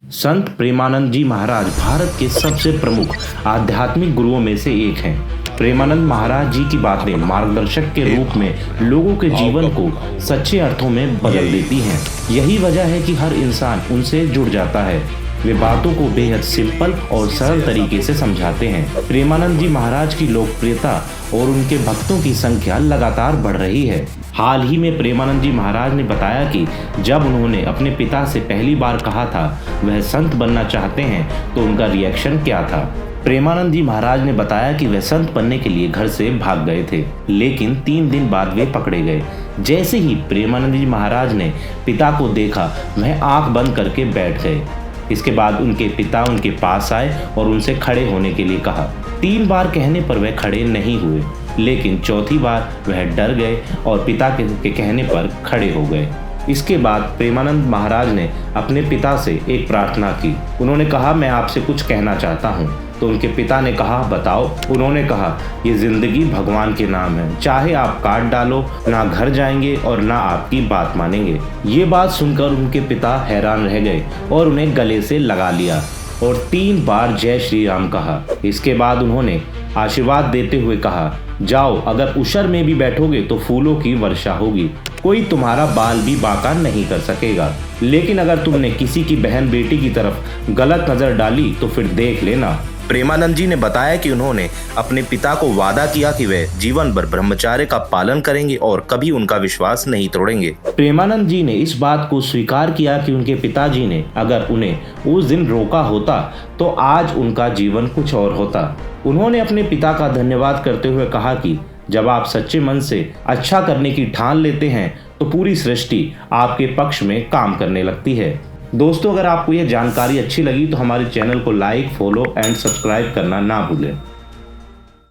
संत प्रेमानंद जी महाराज भारत के सबसे प्रमुख आध्यात्मिक गुरुओं में से एक हैं। प्रेमानंद महाराज जी की बातें मार्गदर्शक के रूप में लोगों के जीवन को सच्चे अर्थों में बदल देती हैं। यही वजह है कि हर इंसान उनसे जुड़ जाता है। वे बातों को बेहद सिंपल और सरल तरीके से समझाते हैं। प्रेमानंद जी महाराज की लोकप्रियता और उनके भक्तों की संख्या लगातार बढ़ रही है। हाल ही में प्रेमानंद जी महाराज ने बताया कि जब उन्होंने अपने पिता से पहली बार कहा था वह संत बनना चाहते हैं तो उनका रिएक्शन क्या था। प्रेमानंद जी महाराज ने बताया कि वे संत बनने के लिए घर से भाग गए थे, लेकिन 3 दिन बाद वे पकड़े गए। जैसे ही प्रेमानंद जी महाराज ने पिता को देखा वह आंख बंद करके बैठ गए। इसके बाद उनके पिता उनके पास आए और उनसे खड़े होने के लिए कहा। 3 बार कहने पर वह खड़े नहीं हुए, लेकिन चौथी बार वह डर गए और पिता के कहने पर खड़े हो गए। इसके बाद प्रेमानंद महाराज ने अपने पिता से एक प्रार्थना की। उन्होंने कहा, मैं आपसे कुछ कहना चाहता हूँ। तो उनके पिता ने कहा, बताओ। उन्होंने कहा, ये जिंदगी भगवान के नाम है, चाहे आप काट डालो, ना घर जाएंगे और ना आपकी बात मानेंगे। ये बात सुनकर उनके पिता हैरान रह गए और उन्हें गले से लगा लिया और 3 बार जय श्री राम कहा। इसके बाद उन्होंने आशीर्वाद देते हुए कहा, जाओ, अगर उशर में भी बैठोगे तो फूलों की वर्षा होगी, कोई तुम्हारा बाल भी बांका नहीं कर सकेगा, लेकिन अगर तुमने किसी की बहन बेटी की तरफ गलत नजर डाली तो फिर देख लेना। प्रेमानंद जी ने बताया कि उन्होंने अपने पिता को वादा किया कि वे जीवन भर ब्रह्मचर्य का पालन करेंगे और कभी उनका विश्वास नहीं तोड़ेंगे। प्रेमानंद जी ने इस बात को स्वीकार किया कि उनके पिताजी ने अगर उन्हें उस दिन रोका होता तो आज उनका जीवन कुछ और होता। उन्होंने अपने पिता का धन्यवाद करते हुए कहा कि जब आप सच्चे मन से अच्छा करने की ठान लेते हैं तो पूरी सृष्टि आपके पक्ष में काम करने लगती है। दोस्तों, अगर आपको यह जानकारी अच्छी लगी तो हमारे चैनल को लाइक, फॉलो एंड सब्सक्राइब करना ना भूलें।